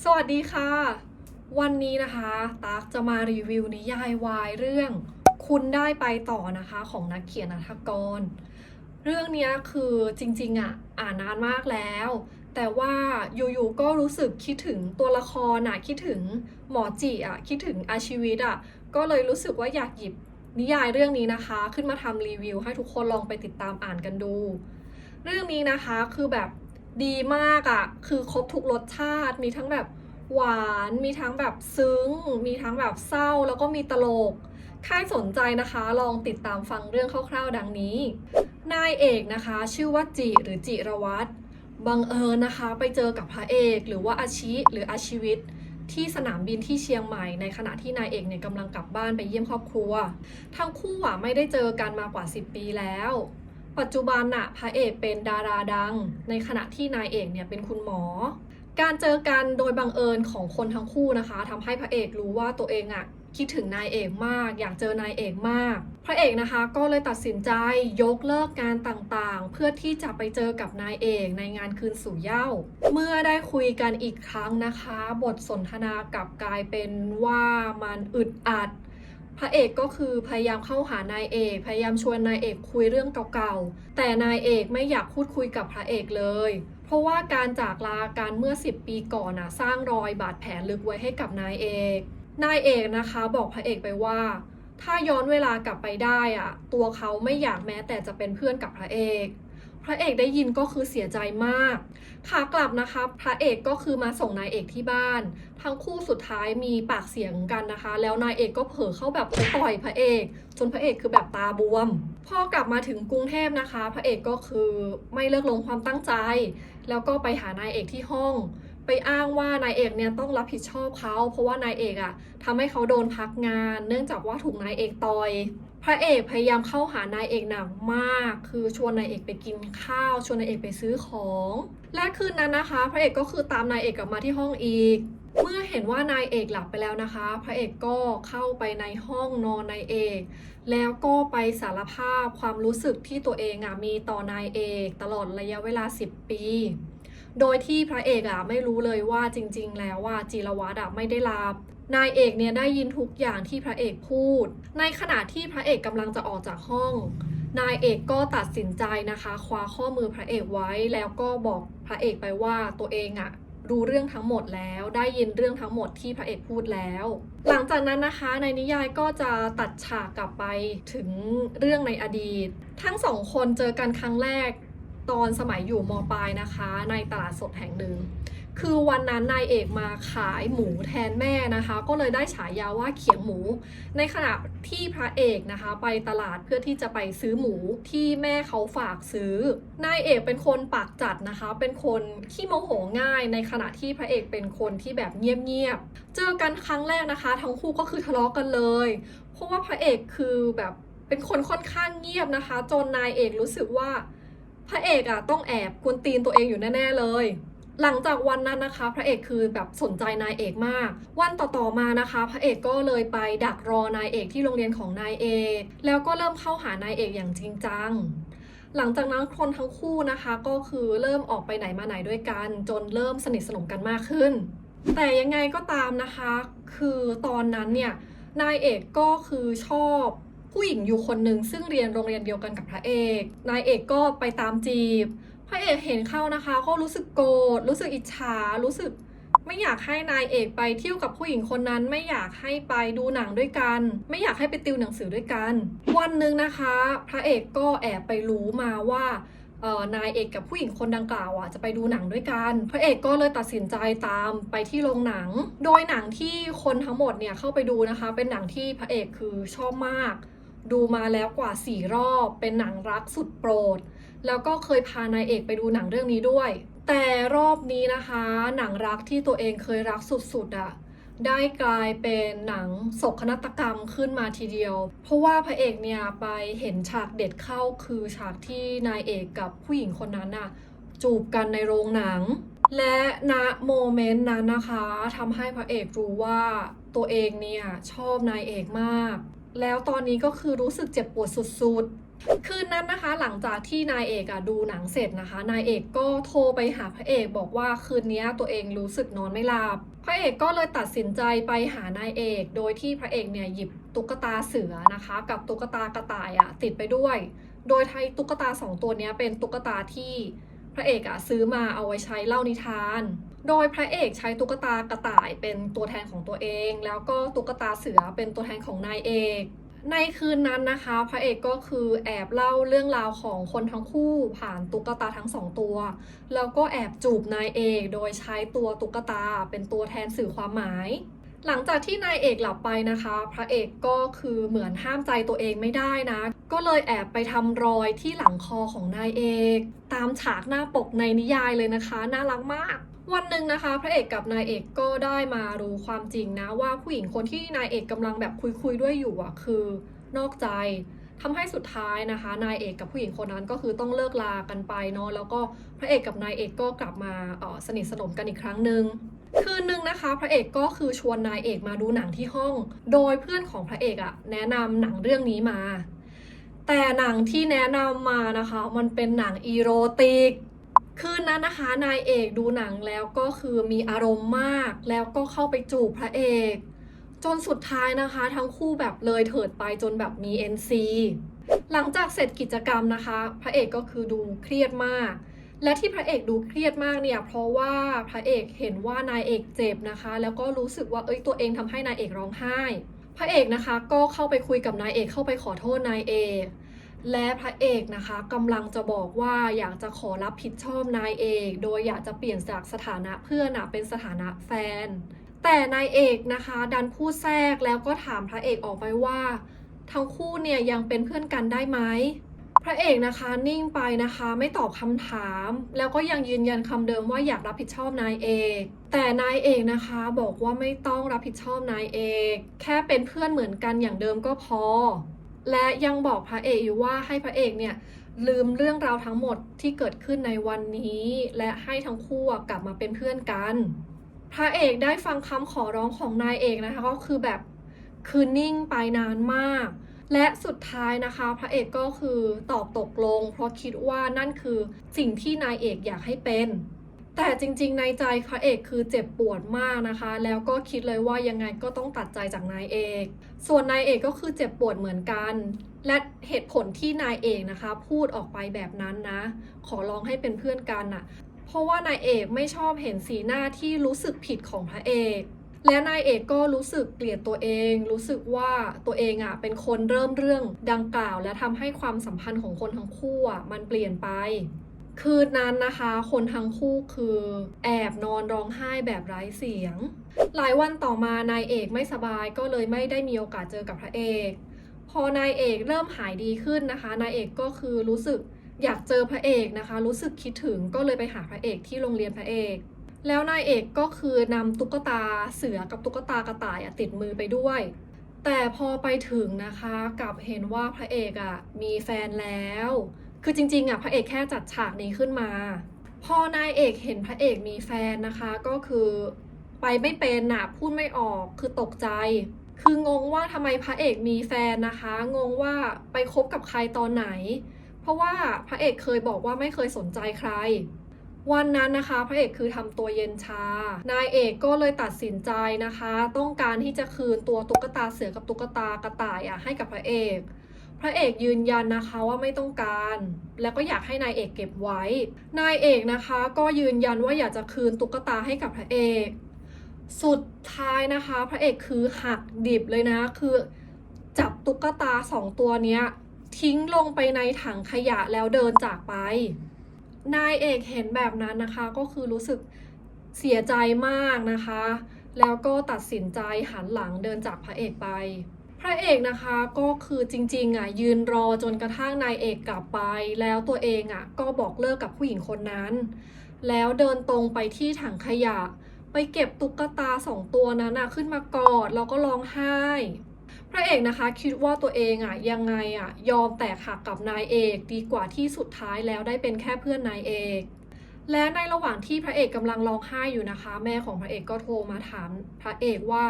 สวัสดีค่ะวันนี้นะคะตั๊กจะมารีวิวนิยายวายเรื่องคุณได้ไปต่อนะคะของนักเขียนณัฐกรเรื่องนี้คือจริงๆอ่านนานมากแล้วแต่ว่าอยู่ๆก็รู้สึกคิดถึงตัวละครคิดถึงหมอจิคิดถึงอาชีวิตก็เลยรู้สึกว่าอยากหยิบนิยายเรื่องนี้นะคะขึ้นมาทำรีวิวให้ทุกคนลองไปติดตามอ่านกันดูเรื่องนี้นะคะคือแบบดีมากคือครบทุกรสชาติมีทั้งแบบหวานมีทั้งแบบซึ้งมีทั้งแบบเศร้าแล้วก็มีตลกใครสนใจนะคะลองติดตามฟังเรื่องคร่าวๆดังนี้นายเอกนะคะชื่อว่าจิหรือจิรวัตรบังเอิญนะคะไปเจอกับพระเอกหรือว่าอาชิหรืออาชีวิตที่สนามบินที่เชียงใหม่ในขณะที่นายเอกเนี่ยกำลังกลับบ้านไปเยี่ยมครอบครัวทั้งคู่ไม่ได้เจอกันมากว่า10 ปีแล้วปัจจุบันพระเอกเป็นดาราดังในขณะที่นายเอกเนี่ยเป็นคุณหมอการเจอกันโดยบังเอิญของคนทั้งคู่นะคะทำให้พระเอกรู้ว่าตัวเองคิดถึงนายเอกมากอยากเจอนายเอกมากพระเอกนะคะก็เลยตัดสินใจยกเลิกงานต่างๆเพื่อที่จะไปเจอกับนายเอกในงานคืนสู่เหย้าเมื่อได้คุยกันอีกครั้งนะคะบทสนทนากลับกลายเป็นว่ามันอึดอัดพระเอกก็คือพยายามเข้าหานายเอกพยายามชวนนายเอกคุยเรื่องเก่าๆแต่นายเอกไม่อยากพูดคุยกับพระเอกเลยเพราะว่าการจากลากันเมื่อ10 ปีก่อนสร้างรอยบาดแผลลึกไว้ให้กับนายเอกนะคะบอกพระเอกไปว่าถ้าย้อนเวลากลับไปได้ตัวเขาไม่อยากแม้แต่จะเป็นเพื่อนกับพระเอกได้ยินก็คือเสียใจมากขากลับนะคะพระเอกก็คือมาส่งนายเอกที่บ้านทั้งคู่สุดท้ายมีปากเสียงกันนะคะแล้วนายเอกก็เผลอเข้าแบบไปต่อยพระเอกจนพระเอกคือแบบตาบวมพอกลับมาถึงกรุงเทพนะคะพระเอกก็คือไม่เลิกลงความตั้งใจแล้วก็ไปหานายเอกที่ห้องไปอ้างว่านายเอกเนี่ยต้องรับผิดชอบเขาเพราะว่านายเอกทำให้เขาโดนพักงานเนื่องจากว่าถูกนายเอกต่อยพระเอกพยายามเข้าหานายเอกหนักมากคือชวนนายเอกไปกินข้าวชวนนายเอกไปซื้อของและคืนนั้นนะคะพระเอกก็คือตามนายเอกกลับมาที่ห้องอีกเมื่อเห็นว่านายเอกหลับไปแล้วนะคะพระเอกก็เข้าไปในห้องนอนนายเอกแล้วก็ไปสารภาพความรู้สึกที่ตัวเองมีต่อนายเอกตลอดระยะเวลา10 ปีโดยที่พระเอกไม่รู้เลยว่าจริงๆแล้วจิรวัตรไม่ได้หลับนายเอกเนี่ยได้ยินทุกอย่างที่พระเอกพูดในขณะที่พระเอกกำลังจะออกจากห้องนายเอกก็ตัดสินใจนะคะคว้าข้อมือพระเอกไว้แล้วก็บอกพระเอกไปว่าตัวเองรู้เรื่องทั้งหมดแล้วได้ยินเรื่องทั้งหมดที่พระเอกพูดแล้วหลังจากนั้นนะคะในนิยายก็จะตัดฉากกลับไปถึงเรื่องในอดีตทั้งสองคนเจอกันครั้งแรกตอนสมัยอยู่ม.ปลายนะคะในตลาดสดแห่งหนึ่งคือวันนั้นนายเอกมาขายหมูแทนแม่นะคะก็เลยได้ฉายาว่าเขียงหมูในขณะที่พระเอกนะคะไปตลาดเพื่อที่จะไปซื้อหมูที่แม่เขาฝากซื้อนายเอกเป็นคนปากจัดนะคะเป็นคนขี้โมโหง่ายในขณะที่พระเอกเป็นคนที่แบบเงียบๆเจอกันครั้งแรกนะคะทั้งคู่ก็คือทะเลาะกันเลยเพราะว่าพระเอกคือแบบเป็นคนค่อนข้างเงียบนะคะจนนายเอกรู้สึกว่าพระเอกต้องแอบกวนตีนตัวเองอยู่แน่ๆเลยหลังจากวันนั้นนะคะพระเอกคือแบบสนใจนายเอกมากวันต่อๆมานะคะพระเอกก็เลยไปดักรอนายเอกที่โรงเรียนของนายเอกแล้วก็เริ่มเข้าหานายเอกอย่างจริงจังหลังจากนั้นคนทั้งคู่นะคะก็คือเริ่มออกไปไหนมาไหนด้วยกันจนเริ่มสนิทสนมกันมากขึ้นแต่ยังไงก็ตามนะคะคือตอนนั้นเนี่ยนายเอกก็คือชอบผู้หญิงอยู่คนหนึ่งซึ่งเรียนโรงเรียนเดียวกันกับพระเอกนายเอกก็ไปตามจีบพระเอกเห็นเข้านะคะก็รู้สึกโกรธรู้สึกอิจฉารู้สึกไม่อยากให้นายเอกไปเที่ยวกับผู้หญิงคนนั้นไม่อยากให้ไปดูหนังด้วยกันไม่อยากให้ไปติวหนังสือด้วยกันวันหนึ่งนะคะพระเอกก็แอบไปรู้มาว่านายเอกกับผู้หญิงคนดังกล่าวจะไปดูหนังด้วยกันพระเอกก็เลยตัดสินใจตามไปที่โรงหนังโดยหนังที่คนทั้งหมดเนี่ยเข้าไปดูนะคะเป็นหนังที่พระเอกคือชอบมากดูมาแล้วกว่า4 รอบเป็นหนังรักสุดโปรดแล้วก็เคยพานายเอกไปดูหนังเรื่องนี้ด้วยแต่รอบนี้นะคะหนังรักที่ตัวเองเคยรักสุดๆได้กลายเป็นหนังโศกนาฏกรรมขึ้นมาทีเดียวเพราะว่าพระเอกเนี่ยไปเห็นฉากเด็ดเข้าคือฉากที่นายเอกกับผู้หญิงคนนั้นจูบกันในโรงหนังและณโมเมนต์นั้นนะคะทำให้พระเอกรู้ว่าตัวเองเนี่ยชอบนายเอกมากแล้วตอนนี้ก็คือรู้สึกเจ็บปวดสุดๆ คืนนั้นนะคะหลังจากที่นายเอกดูหนังเสร็จนะคะนายเอกก็โทรไปหาพระเอกบอกว่าคืนนี้ตัวเองรู้สึกนอนไม่หลับพระเอกก็เลยตัดสินใจไปหานายเอกโดยที่พระเอกเนี่ยหยิบตุ๊กตาเสือนะคะกับตุ๊กตากระต่ายติดไปด้วยโดยตุ๊กตา2ตัวนี้เป็นตุ๊กตาที่พระเอกซื้อมาเอาไว้ใช้เล่านิทานโดยพระเอกใช้ตุ๊กตากระต่ายเป็นตัวแทนของตัวเองแล้วก็ตุ๊กตาเสือเป็นตัวแทนของนายเอกในคืนนั้นนะคะพระเอกก็คือแอบเล่าเรื่องราวของคนทั้งคู่ผ่านตุ๊กตาทั้ง2ตัวแล้วก็แอบจูบนายเอกโดยใช้ตัวตุ๊กตาเป็นตัวแทนสื่อความหมายหลังจากที่นายเอกหลับไปนะคะพระเอกก็คือเหมือนห้ามใจตัวเองไม่ได้นะก็เลยแอบไปทำรอยที่หลังคอของนายเอกตามฉากหน้าปกในนิยายเลยนะคะน่ารักมากวันหนึ่งนะคะพระเอกกับนายเอกก็ได้มารู้ความจริงนะว่าผู้หญิงคนที่นายเอกกำลังแบบคุยด้วยอยู่คือนอกใจทำให้สุดท้ายนะคะนายเอกกับผู้หญิงคนนั้นก็คือต้องเลิกลากันไปเนาะแล้วก็พระเอกกับนายเอกก็กลับมาสนิทสนมกันอีกครั้งหนึ่งคืนนึงนะคะพระเอกก็คือชวนนายเอกมาดูหนังที่ห้องโดยเพื่อนของพระเอกแนะนำหนังเรื่องนี้มาแต่หนังที่แนะนำมานะคะมันเป็นหนังอีโรติกคืนนั้นนะคะนายเอกดูหนังแล้วก็คือมีอารมณ์มากแล้วก็เข้าไปจูบพระเอกจนสุดท้ายนะคะทั้งคู่แบบเลยเถิดไปจนแบบมี NC หลังจากเสร็จกิจกรรมนะคะพระเอกก็คือดูเครียดมากและที่พระเอกดูเครียดมากเนี่ยเพราะว่าพระเอกเห็นว่านายเอกเจ็บนะคะแล้วก็รู้สึกว่าตัวเองทำให้นายเอกร้องไห้พระเอกนะคะก็เข้าไปคุยกับนายเอกเข้าไปขอโทษนายเอกและพระเอกนะคะกำลังจะบอกว่าอยากจะขอรับผิดชอบนายเอกโดยอยากจะเปลี่ยนจากสถานะเพื่อนเป็นสถานะแฟนแต่นายเอกนะคะดันพูดแทรกแล้วก็ถามพระเอกออกไปว่าทั้งคู่เนี่ยยังเป็นเพื่อนกันได้ไหมพระเอกนะคะนิ่งไปนะคะไม่ตอบคำถามแล้วก็ยังยืนยันคำเดิมว่าอยากรับผิดชอบนายเอกแต่นายเอกนะคะบอกว่าไม่ต้องรับผิดชอบนายเอกแค่เป็นเพื่อนเหมือนกันอย่างเดิมก็พอและยังบอกพระเอกอยู่ว่าให้พระเอกเนี่ยลืมเรื่องราวทั้งหมดที่เกิดขึ้นในวันนี้และให้ทั้งคู่กลับมาเป็นเพื่อนกันพระเอกได้ฟังคำขอร้องของนายเอกนะคะก็คือแบบคือนิ่งไปนานมากและสุดท้ายนะคะพระเอกก็คือตอบตกลงเพราะคิดว่านั่นคือสิ่งที่นายเอกอยากให้เป็นแต่จริงๆในใจพระเอกคือเจ็บปวดมากนะคะแล้วก็คิดเลยว่ายังไงก็ต้องตัดใจจากนายเอกส่วนนายเอกก็คือเจ็บปวดเหมือนกันและเหตุผลที่นายเอกนะคะพูดออกไปแบบนั้นนะขอร้องให้เป็นเพื่อนกันเพราะว่านายเอกไม่ชอบเห็นสีหน้าที่รู้สึกผิดของพระเอกและนายเอกก็รู้สึกเกลียดตัวเองรู้สึกว่าตัวเองเป็นคนเริ่มเรื่องดังกล่าวและทำให้ความสัมพันธ์ของคนทั้งคู่มันเปลี่ยนไปคืนนั้นนะคะคนทั้งคู่คือแอบนอนร้องไห้แบบไร้เสียงหลายวันต่อมานายเอกไม่สบายก็เลยไม่ได้มีโอกาสเจอกับพระเอกพอนายเอกเริ่มหายดีขึ้นนะคะนายเอกก็คือรู้สึกอยากเจอพระเอกนะคะรู้สึกคิดถึงก็เลยไปหาพระเอกที่โรงเรียนพระเอกแล้วนายเอกก็คือนำตุ๊กตาเสือกับตุ๊กตากระต่ายติดมือไปด้วยแต่พอไปถึงนะคะกลับเห็นว่าพระเอกมีแฟนแล้วคือจริงๆพระเอกแค่จัดฉากนี้ขึ้นมาพอนายเอกเห็นพระเอกมีแฟนนะคะก็คือไปไม่เป็นพูดไม่ออกคือตกใจคืองงว่าทำไมพระเอกมีแฟนนะคะงงว่าไปคบกับใครตอนไหนเพราะว่าพระเอกเคยบอกว่าไม่เคยสนใจใครวันนั้นนะคะพระเอกคือทำตัวเย็นชานายเอกก็เลยตัดสินใจนะคะต้องการที่จะคืนตัวตุ๊กตาเสือกับตุ๊กตากระต่ายให้กับพระเอกพระเอกยืนยันนะคะว่าไม่ต้องการแล้วก็อยากให้นายเอกเก็บไว้นายเอกนะคะก็ยืนยันว่าอยากจะคืนตุ๊กตาให้กับพระเอกสุดท้ายนะคะพระเอกคือหักดิบเลยนะคือจับตุ๊กตา2ตัวเนี้ยทิ้งลงไปในถังขยะแล้วเดินจากไปนายเอกเห็นแบบนั้นนะคะก็คือรู้สึกเสียใจมากนะคะแล้วก็ตัดสินใจหันหลังเดินจากพระเอกไปพระเอกนะคะก็คือจริงๆยืนรอจนกระทั่งนายเอกกลับไปแล้วตัวเองก็บอกเลิกกับผู้หญิงคนนั้นแล้วเดินตรงไปที่ถังขยะไปเก็บตุ๊กตา2ตัวนั้นขึ้นมากอดแล้วก็ร้องไห้พระเอกนะคะคิดว่าตัวเองยังไงยอมแตกหักกับนายเอกดีกว่าที่สุดท้ายแล้วได้เป็นแค่เพื่อนนายเอกและในระหว่างที่พระเอกกำลังร้องไห้อยู่นะคะแม่ของพระเอกก็โทรมาถามพระเอกว่า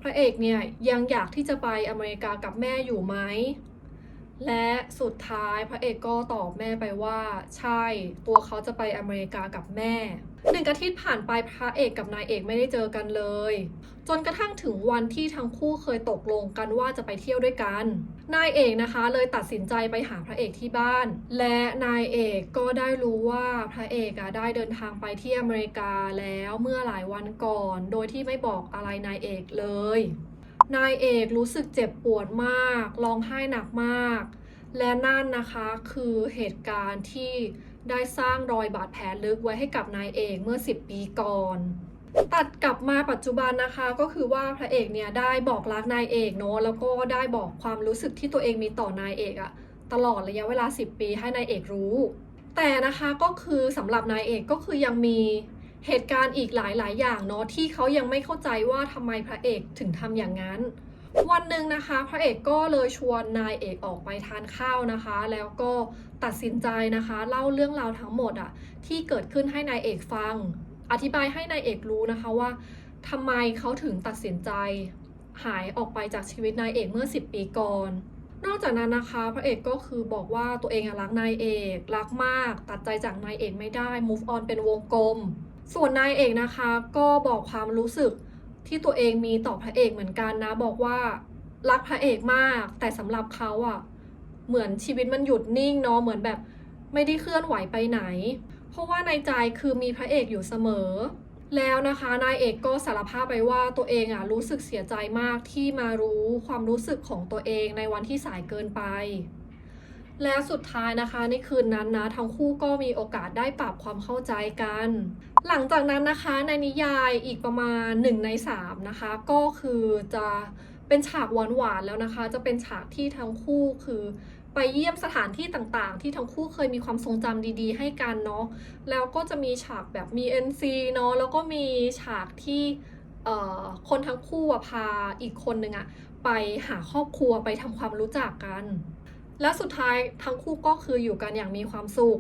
พระเอกเนี่ยยังอยากที่จะไปอเมริกากับแม่อยู่ไหม และสุดท้ายพระเอกก็ตอบแม่ไปว่าใช่ตัวเขาจะไปอเมริกากับแม่1 อาทิตย์ผ่านไปพระเอกกับนายเอกไม่ได้เจอกันเลยจนกระทั่งถึงวันที่ทั้งคู่เคยตกลงกันว่าจะไปเที่ยวด้วยกันนายเอกนะคะเลยตัดสินใจไปหาพระเอกที่บ้านและนายเอกก็ได้รู้ว่าพระเอกได้เดินทางไปที่อเมริกาแล้วเมื่อหลายวันก่อนโดยที่ไม่บอกอะไรนายเอกเลยนายเอกรู้สึกเจ็บปวดมากร้องไห้หนักมากและนั่นนะคะคือเหตุการณ์ที่ได้สร้างรอยบาดแผลลึกไว้ให้กับนายเอกเมื่อ10 ปีก่อนตัดกลับมาปัจจุบันนะคะก็คือว่าพระเอกเนี่ยได้บอกรักนายเอกเนาะแล้วก็ได้บอกความรู้สึกที่ตัวเองมีต่อนายเอกตลอดระยะเวลา10 ปีให้นายเอกรู้แต่นะคะก็คือสำหรับนายเอกก็คือยังมีเหตุการณ์อีกหลายอย่างเนาะที่เขายังไม่เข้าใจว่าทำไมพระเอกถึงทำอย่างนั้นวันหนึ่งนะคะพระเอกก็เลยชวนนายเอกออกไปทานข้าวนะคะแล้วก็ตัดสินใจนะคะเล่าเรื่องราวทั้งหมดที่เกิดขึ้นให้นายเอกฟังอธิบายให้นายเอกรู้นะคะว่าทำไมเขาถึงตัดสินใจหายออกไปจากชีวิตนายเอกเมื่อ10 ปีก่อนนอกจากนั้นนะคะพระเอกก็คือบอกว่าตัวเองรักนายเอกรักมากตัดใจจากนายเอกไม่ได้ move on เป็นวงกลมส่วนนายเอกนะคะก็บอกความรู้สึกที่ตัวเองมีต่อพระเอกเหมือนกันนะบอกว่ารักพระเอกมากแต่สำหรับเขาเหมือนชีวิตมันหยุดนิ่งเนาะเหมือนแบบไม่ได้เคลื่อนไหวไปไหนเพราะว่าในใจคือมีพระเอกอยู่เสมอแล้วนะคะนายเอกก็สารภาพไปว่าตัวเองรู้สึกเสียใจมากที่มารู้ความรู้สึกของตัวเองในวันที่สายเกินไปและสุดท้ายนะคะในคืนนั้นนะทั้งคู่ก็มีโอกาสได้ปรับความเข้าใจกันหลังจากนั้นนะคะในนิยายอีกประมาณ1 ใน 3นะคะก็คือจะเป็นฉากหวานๆแล้วนะคะจะเป็นฉากที่ทั้งคู่คือไปเยี่ยมสถานที่ต่างๆที่ทั้งคู่เคยมีความทรงจำดีๆให้กันเนาะแล้วก็จะมีฉากแบบมี NC เนาะแล้วก็มีฉากที่คนทั้งคู่พาอีกคนหนึ่งไปหาครอบครัวไปทำความรู้จักกันและสุดท้ายทั้งคู่ก็คืออยู่กันอย่างมีความสุข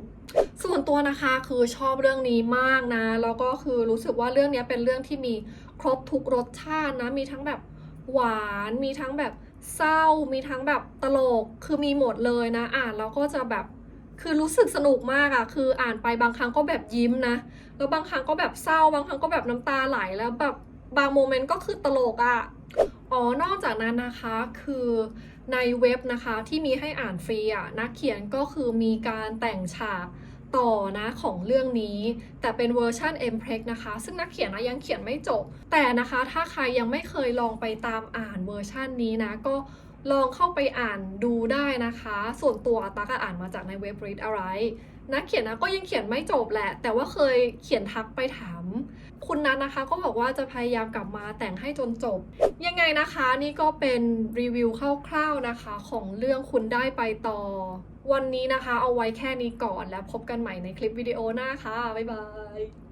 ส่วนตัวนะคะคือชอบเรื่องนี้มากนะแล้วก็คือรู้สึกว่าเรื่องนี้เป็นเรื่องที่มีครบทุกรสชาตินะมีทั้งแบบหวานมีทั้งแบบเศร้ามีทั้งแบบตลกคือมีหมดเลยนะอ่านแล้วก็จะแบบคือรู้สึกสนุกมากคืออ่านไปบางครั้งก็แบบยิ้มนะแล้วบางครั้งก็แบบเศร้าบางครั้งก็แบบน้ำตาไหลแล้วแบบบางโมเมนต์ก็คือตลกนอกจากนั้นนะคะคือในเว็บนะคะที่มีให้อ่านฟรีนักเขียนก็คือมีการแต่งฉากต่อนะของเรื่องนี้แต่เป็นเวอร์ชัน MPEG นะคะซึ่งนักเขียนยังเขียนไม่จบแต่นะคะถ้าใครยังไม่เคยลองไปตามอ่านเวอร์ชันนี้นะก็ลองเข้าไปอ่านดูได้นะคะส่วนตัวตั๊กอ่านมาจากในเว็บ Read Alright นักเขียนก็ยังเขียนไม่จบแหละแต่ว่าเคยเขียนทักไปถามคุณนัทนะคะก็บอกว่าจะพยายามกลับมาแต่งให้จนจบยังไงนะคะนี่ก็เป็นรีวิวคร่าวๆนะคะของเรื่องคุณได้ไปต่อวันนี้นะคะเอาไว้แค่นี้ก่อนแล้วพบกันใหม่ในคลิปวิดีโอหน้าค่ะบ๊ายบาย